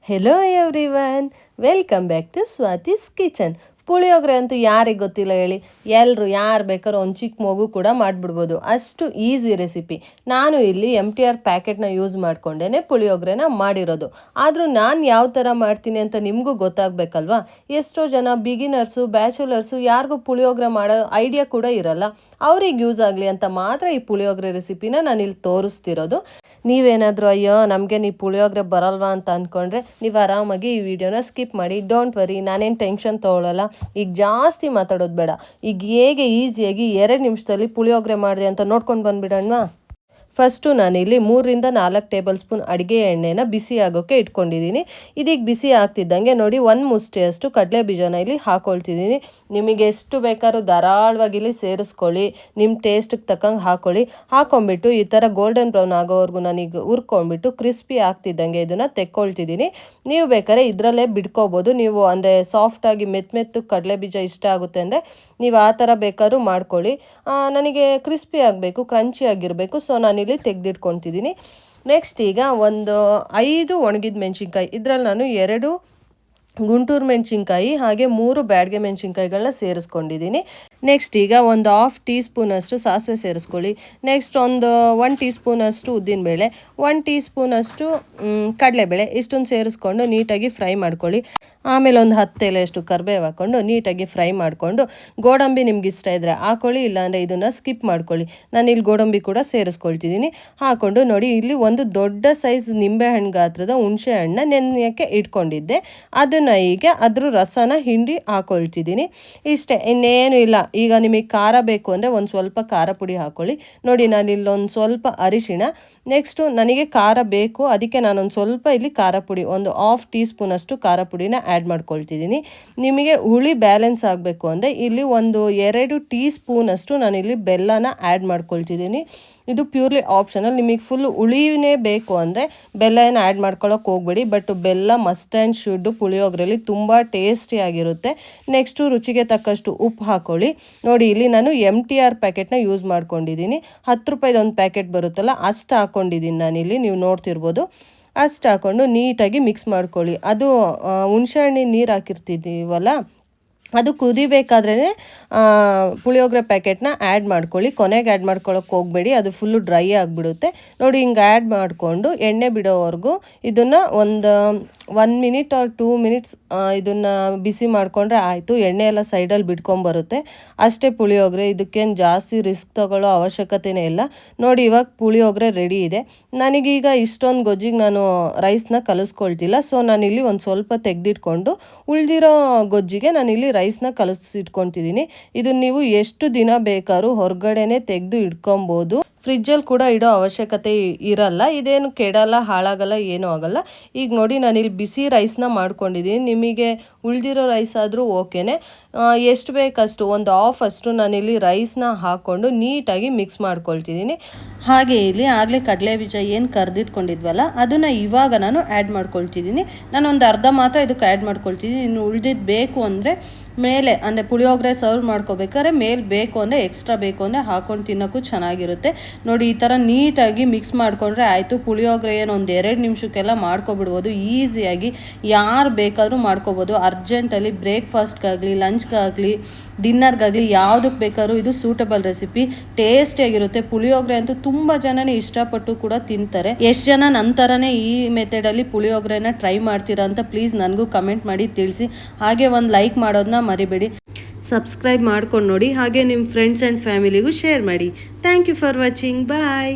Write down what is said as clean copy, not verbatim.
Hello everyone, welcome back to Swathi's kitchen. Puliyogare ಅಂತೂ ಯಾರಿಗೆ ಗೊತ್ತಿಲ್ಲ ಹೇಳಿ. ಎಲ್ಲರೂ ಯಾರು ಬೇಕಾದ್ರೂ ಒಂದು ಚಿಕ್ಕ ಮಗು ಕೂಡ ಮಾಡಿಬಿಡ್ಬೋದು, ಅಷ್ಟು ಈಸಿ ರೆಸಿಪಿ. ನಾನು ಇಲ್ಲಿ MTR ಪ್ಯಾಕೆಟ್ನ ಯೂಸ್ ಮಾಡ್ಕೊಂಡೇ ಪುಳಿಯೋಗರೆನ ಮಾಡಿರೋದು. ಆದರೂ ನಾನು ಯಾವ ಥರ ಮಾಡ್ತೀನಿ ಅಂತ ನಿಮಗೂ ಗೊತ್ತಾಗಬೇಕಲ್ವಾ. ಎಷ್ಟೋ ಜನ ಬಿಗಿನರ್ಸು, ಬ್ಯಾಚುಲರ್ಸು, ಯಾರಿಗೂ ಪುಳಿಯೋಗರೆ ಮಾಡೋ ಐಡಿಯಾ ಕೂಡ ಇರಲ್ಲ. ಅವ್ರಿಗೆ ಯೂಸ್ ಆಗಲಿ ಅಂತ ಮಾತ್ರ ಈ ಪುಳಿಯೋಗರೆ ರೆಸಿಪಿನ ನಾನು ಇಲ್ಲಿ ತೋರಿಸ್ತಿರೋದು. ನೀವೇನಾದರೂ ಅಯ್ಯೋ ನಮಗೆ ನೀವು ಪುಳಿಯೋಗರೆ ಬರಲ್ವಾ ಅಂತ ಅಂದ್ಕೊಂಡ್ರೆ ನೀವು ಆರಾಮಾಗಿ ಈ ವಿಡಿಯೋನ ಸ್ಕಿಪ್ ಮಾಡಿ. ಡೋಂಟ್ ವರಿ, ನಾನೇನು ಟೆನ್ಷನ್ ತೊಗೊಳ್ಳಲ್ಲ. ಈಗ ಜಾಸ್ತಿ ಮಾತಾಡೋದು ಬೇಡ. ಈಗ ಹೇಗೆ ಈಸಿಯಾಗಿ 2 ನಿಮಿಷದಲ್ಲಿ ಪುಳಿಯೋಗರೆ ಮಾಡಿದೆ ಅಂತ ನೋಡ್ಕೊಂಡು ಬಂದುಬಿಡೋಣವಾ. ಫಸ್ಟು ನಾನಿಲ್ಲಿ 3ರಿಂದ 4 ಟೇಬಲ್ ಸ್ಪೂನ್ ಅಡುಗೆ ಎಣ್ಣೆನ ಬಿಸಿ ಆಗೋಕ್ಕೆ ಇಟ್ಕೊಂಡಿದ್ದೀನಿ. ಇದೀಗ ಬಿಸಿ ಆಗ್ತಿದ್ದಂಗೆ ನೋಡಿ 1 ಮುಷ್ಟಿಯಷ್ಟು ಕಡಲೆ ಬೀಜನ ಇಲ್ಲಿ ಹಾಕ್ಕೊಳ್ತಿದ್ದೀನಿ. ನಿಮಗೆ ಎಷ್ಟು ಬೇಕಾದ್ರೂ ಧಾರಾಳವಾಗಿ ಇಲ್ಲಿ ಸೇರಿಸ್ಕೊಳ್ಳಿ, ನಿಮ್ಮ ಟೇಸ್ಟಿಗೆ ತಕ್ಕಂಗೆ ಹಾಕ್ಕೊಳ್ಳಿ. ಹಾಕ್ಕೊಂಬಿಟ್ಟು ಈ ಥರ ಗೋಲ್ಡನ್ ಬ್ರೌನ್ ಆಗೋವರೆಗೂ ನಾನೀಗ ಹುರ್ಕೊಂಡ್ಬಿಟ್ಟು ಕ್ರಿಸ್ಪಿ ಆಗ್ತಿದ್ದಂಗೆ ಇದನ್ನು ತೆಕ್ಕೊಳ್ತಿದ್ದೀನಿ. ನೀವು ಬೇಕಾದ್ರೆ ಇದರಲ್ಲೇ ಬಿಡ್ಕೋಬೋದು. ನೀವು ಅಂದರೆ ಸಾಫ್ಟಾಗಿ ಮೆತ್ತು ಕಡಲೆ ಬೀಜ ಇಷ್ಟ ಆಗುತ್ತೆ ಅಂದರೆ ನೀವು ಆ ಥರ ಬೇಕಾದ್ರೂ ಮಾಡ್ಕೊಳ್ಳಿ. ನನಗೆ ಕ್ರಿಸ್ಪಿ ಆಗಬೇಕು, ಕ್ರಂಚಿ ಆಗಿರಬೇಕು, ಸೊ ನಾನಿಲ್ಲಿ ತೆಗೆದಿಟ್ಕೊತಿದ್ದೀನಿ. ನೆಕ್ಸ್ಟ್ ಈಗ ಒಂದು 5 ಒಣಗಿದ ಮೆಣಸಿನ್ಕಾಯಿ, ಇದರಲ್ಲಿ ನಾನು 2 ಗುಂಟೂರು ಮೆಣಸಿನ್ಕಾಯಿ ಹಾಗೆ 3 ಬ್ಯಾಡಗೆ ಮೆಣಸಿನ್ಕಾಯಿಗಳನ್ನ ಸೇರಿಸ್ಕೊಂಡಿದ್ದೀನಿ. ನೆಕ್ಸ್ಟ್ ಈಗ ಒಂದು 1/2 ಟೀ ಸ್ಪೂನಷ್ಟು ಸಾಸಿವೆ ಸೇರಿಸ್ಕೊಳ್ಳಿ. ನೆಕ್ಸ್ಟ್ ಒಂದು 1 ಟೀ ಸ್ಪೂನಷ್ಟು ಉದ್ದಿನಬೇಳೆ, 1 ಟೀ ಸ್ಪೂನಷ್ಟು ಕಡಲೆಬೇಳೆ, ಇಷ್ಟೊಂದು ಸೇರಿಸ್ಕೊಂಡು ನೀಟಾಗಿ ಫ್ರೈ ಮಾಡ್ಕೊಳ್ಳಿ. ಆಮೇಲೆ ಒಂದು 10 ಎಲೆಯಷ್ಟು ಕರಿಬೇವು ಹಾಕ್ಕೊಂಡು ನೀಟಾಗಿ ಫ್ರೈ ಮಾಡಿಕೊಂಡು, ಗೋಡಂಬಿ ನಿಮ್ಗೆ ಇಷ್ಟ ಇದ್ದರೆ ಹಾಕ್ಕೊಳ್ಳಿ, ಇಲ್ಲಾಂದರೆ ಇದನ್ನು ಸ್ಕಿಪ್ ಮಾಡ್ಕೊಳ್ಳಿ. ನಾನು ಇಲ್ಲಿ ಗೋಡಂಬಿ ಕೂಡ ಸೇರಿಸ್ಕೊಳ್ತಿದ್ದೀನಿ. ಹಾಕ್ಕೊಂಡು ನೋಡಿ, ಇಲ್ಲಿ ಒಂದು ದೊಡ್ಡ ಸೈಜ್ ನಿಂಬೆಹಣ್ಣು ಗಾತ್ರದ ಹುಣಸೆ ಹಣ್ಣನ್ನ ನೆನೆಯೋಕ್ಕೆ ಇಟ್ಕೊಂಡಿದ್ದೆ, ಅದನ್ನು ಈಗ ಅದ್ರ ರಸನ ಹಿಂಡಿ ಹಾಕ್ಕೊಳ್ತಿದ್ದೀನಿ. ಇಷ್ಟೇ, ಇನ್ನೇನು ಇಲ್ಲ. ಈಗ ನಿಮಗೆ ಖಾರ ಬೇಕು ಅಂದರೆ ಒಂದು ಸ್ವಲ್ಪ ಖಾರ ಪುಡಿ ಹಾಕ್ಕೊಳ್ಳಿ. ನೋಡಿ ನಾನು ಇಲ್ಲೊಂದು ಸ್ವಲ್ಪ ಅರಿಶಿಣ, ನೆಕ್ಸ್ಟು ನನಗೆ ಖಾರ ಬೇಕು ಅದಕ್ಕೆ ನಾನೊಂದು ಸ್ವಲ್ಪ ಇಲ್ಲಿ ಖಾರ ಪುಡಿ, ಒಂದು 1/2 ಟೀ ಸ್ಪೂನಷ್ಟು ಖಾರ ಪುಡಿನ ಆ್ಯಡ್ ಮಾಡ್ಕೊಳ್ತಿದ್ದೀನಿ. ನಿಮಗೆ ಹುಳಿ ಬ್ಯಾಲೆನ್ಸ್ ಆಗಬೇಕು ಅಂದರೆ ಇಲ್ಲಿ ಒಂದು 2 ಟೀ ಸ್ಪೂನಷ್ಟು ನಾನಿಲ್ಲಿ ಬೆಲ್ಲನ ಆ್ಯಡ್ ಮಾಡ್ಕೊಳ್ತಿದ್ದೀನಿ. ಇದು ಪ್ಯೂರ್ಲಿ ಆಪ್ಷನಲ್. ನಿಮಗೆ ಫುಲ್ ಹುಳಿನೇ ಬೇಕು ಅಂದರೆ ಬೆಲ್ಲ ಏನು ಆ್ಯಡ್ ಮಾಡ್ಕೊಳ್ಳೋಕೆ ಹೋಗ್ಬೇಡಿ, ಬಟ್ ಬೆಲ್ಲ ಮಸ್ಟ್ ಆ್ಯಂಡ್ ಶುಡ್ ಪುಳಿಯೋಗರೆಲಿ ತುಂಬ ಟೇಸ್ಟಿಯಾಗಿರುತ್ತೆ. ನೆಕ್ಸ್ಟು ರುಚಿಗೆ ತಕ್ಕಷ್ಟು ಉಪ್ಪು ಹಾಕ್ಕೊಳ್ಳಿ. ನೋಡಿ ಇಲ್ಲಿ ನಾನು MTR ಪ್ಯಾಕೆಟ್ನ ಯೂಸ್ ಮಾಡ್ಕೊಂಡಿದ್ದೀನಿ. 10 ರೂಪಾಯಿದು ಒಂದು ಪ್ಯಾಕೆಟ್ ಬರುತ್ತಲ್ಲ, ಅಷ್ಟು ಹಾಕ್ಕೊಂಡಿದ್ದೀನಿ ನಾನಿಲ್ಲಿ, ನೀವು ನೋಡ್ತಿರ್ಬೋದು. ಅಷ್ಟು ಹಾಕ್ಕೊಂಡು ನೀಟಾಗಿ ಮಿಕ್ಸ್ ಮಾಡ್ಕೊಳ್ಳಿ. ಅದು ಹುಣಸೆ ಹಣ್ಣಿನ ನೀರು ಹಾಕಿರ್ತಿದ್ದೀವಲ್ಲ, ಅದು ಕುದಿಬೇಕಾದ್ರೇ ಪುಳಿಯೋಗರೆ ಪ್ಯಾಕೆಟ್ನ ಆ್ಯಡ್ ಮಾಡ್ಕೊಳ್ಳಿ. ಕೊನೆಗೆ ಆ್ಯಡ್ ಮಾಡ್ಕೊಳ್ಳೋಕೆ ಹೋಗಬೇಡಿ, ಅದು ಫುಲ್ಲು ಡ್ರೈ ಆಗಿಬಿಡುತ್ತೆ. ನೋಡಿ ಹಿಂಗೆ ಆ್ಯಡ್ ಮಾಡಿಕೊಂಡು ಎಣ್ಣೆ ಬಿಡೋವರೆಗೂ ಇದನ್ನು ಒಂದು 1 ಮಿನಿಟ್ ಆರ್ 2 ಮಿನಿಟ್ಸ್ ಇದನ್ನು ಬಿಸಿ ಮಾಡಿಕೊಂಡ್ರೆ ಆಯಿತು. ಎಣ್ಣೆ ಎಲ್ಲ ಸೈಡಲ್ಲಿ ಬಿಟ್ಕೊಂಬರುತ್ತೆ. ಅಷ್ಟೇ ಪುಳಿಯೋಗರೆ, ಇದಕ್ಕೇನು ಜಾಸ್ತಿ ರಿಸ್ಕ್ ತಗೊಳ್ಳೋ ಅವಶ್ಯಕತೆಯೇ ಇಲ್ಲ. ನೋಡಿ ಇವಾಗ ಪುಳಿಯೋಗರೆ ರೆಡಿ ಇದೆ. ನನಗೀಗ ಇಷ್ಟೊಂದು ಗೊಜ್ಜಿಗೆ ನಾನು ರೈಸ್ನ ಕಲಿಸ್ಕೊಳ್ತಿಲ್ಲ, ಸೊ ನಾನಿಲ್ಲಿ ಒಂದು ಸ್ವಲ್ಪ ತೆಗೆದಿಟ್ಕೊಂಡು ಉಳಿದಿರೋ ಗೊಜ್ಜಿಗೆ ನಾನಿಲ್ಲಿ ರೈಸ್ನ ಕಲಿಸಿಟ್ಕೊತಿದ್ದೀನಿ. ಇದನ್ನು ನೀವು ಎಷ್ಟು ದಿನ ಬೇಕಾದ್ರೂ ಹೊರಗಡೆನೇ ತೆಗೆದು ಇಟ್ಕೊಬೋದು, ಫ್ರಿಜ್ಜಲ್ಲಿ ಕೂಡ ಇಡೋ ಅವಶ್ಯಕತೆ ಇರಲ್ಲ. ಇದೇನು ಕೆಡಲ್ಲ, ಹಾಳಾಗಲ್ಲ, ಏನೂ ಆಗಲ್ಲ. ಈಗ ನೋಡಿ ನಾನಿಲ್ಲಿ ಬಿಸಿ ರೈಸ್ನ ಮಾಡ್ಕೊಂಡಿದ್ದೀನಿ. ನಿಮಗೆ ಉಳಿದಿರೋ ರೈಸ್ ಆದರೂ ಓಕೆನೆ. ಎಷ್ಟು ಬೇಕಷ್ಟು ಒಂದು 1/2 ಅಷ್ಟು ನಾನಿಲ್ಲಿ ರೈಸ್ನ ಹಾಕ್ಕೊಂಡು ನೀಟಾಗಿ ಮಿಕ್ಸ್ ಮಾಡ್ಕೊಳ್ತಿದ್ದೀನಿ. ಹಾಗೆ ಇಲ್ಲಿ ಆಗಲೇ ಕಡಲೆ ಬೀಜ ಏನು ಕರೆದಿಟ್ಕೊಂಡಿದ್ವಲ್ಲ ಅದನ್ನು ಇವಾಗ ನಾನು ಆ್ಯಡ್ ಮಾಡ್ಕೊಳ್ತಿದ್ದೀನಿ. ನಾನು ಒಂದು ಅರ್ಧ ಮಾತ್ರ ಇದಕ್ಕೆ ಆ್ಯಡ್ ಮಾಡ್ಕೊಳ್ತಿದ್ದೀನಿ. ಇನ್ನು ಉಳಿದಿದ್ದು ಬೇಕು ಅಂದರೆ ಮೇಲೆ, ಅಂದರೆ ಪುಳಿಯೋಗರೆ ಸರ್ವ್ ಮಾಡ್ಕೋಬೇಕಾದ್ರೆ ಮೇಲೆ ಬೇಕು ಅಂದರೆ ಎಕ್ಸ್ಟ್ರಾ ಬೇಕು ಅಂದರೆ ಹಾಕ್ಕೊಂಡು ತಿನ್ನೋಕ್ಕೂ ಚೆನ್ನಾಗಿರುತ್ತೆ. ನೋಡಿ ಈ ಥರ ನೀಟಾಗಿ ಮಿಕ್ಸ್ ಮಾಡಿಕೊಂಡ್ರೆ ಆಯಿತು. ಪುಳಿಯೋಗರೆ ಏನು ಒಂದು 2 ನಿಮಿಷಕ್ಕೆಲ್ಲ ಮಾಡ್ಕೊಬಿಡ್ಬೋದು ಈಸಿಯಾಗಿ. ಯಾರು ಬೇಕಾದರೂ ಮಾಡ್ಕೋಬೋದು. ಅರ್ಜೆಂಟಲ್ಲಿ ಬ್ರೇಕ್ಫಾಸ್ಟ್ಗಾಗಲಿ, ಲಂಚ್ಗಾಗಲಿ, ಡಿನ್ನರ್ಗಾಗಲಿ ಯಾವುದಕ್ಕೆ ಬೇಕಾದ್ರೂ ಇದು ಸೂಟಬಲ್ ರೆಸಿಪಿ. ಟೇಸ್ಟಿಯಾಗಿರುತ್ತೆ. ಪುಳಿಯೋಗರೆ ಅಂತೂ ತುಂಬ ಜನನೇ ಇಷ್ಟಪಟ್ಟು ಕೂಡ ತಿಂತಾರೆ. ಎಷ್ಟು ಜನ ನಂತರನೇ ಈ ಮೆಥಡಲ್ಲಿ ಪುಳಿಯೋಗರೆನ ಟ್ರೈ ಮಾಡ್ತೀರಾ ಅಂತ ಪ್ಲೀಸ್ ನನಗೂ ಕಮೆಂಟ್ ಮಾಡಿ ತಿಳಿಸಿ. ಹಾಗೆ ಒಂದು ಲೈಕ್ ಮಾಡೋದನ್ನ ಮರಿಬೇಡಿ. ಸಬ್ಸ್ಕ್ರೈಬ್ ಮಾಡ್ಕೊಂಡು ನೋಡಿ, ಹಾಗೆ ನಿಮ್ಮ ಫ್ರೆಂಡ್ಸ್ ಆ್ಯಂಡ್ ಫ್ಯಾಮಿಲಿಗೂ ಶೇರ್ ಮಾಡಿ. Thank you for watching. Bye.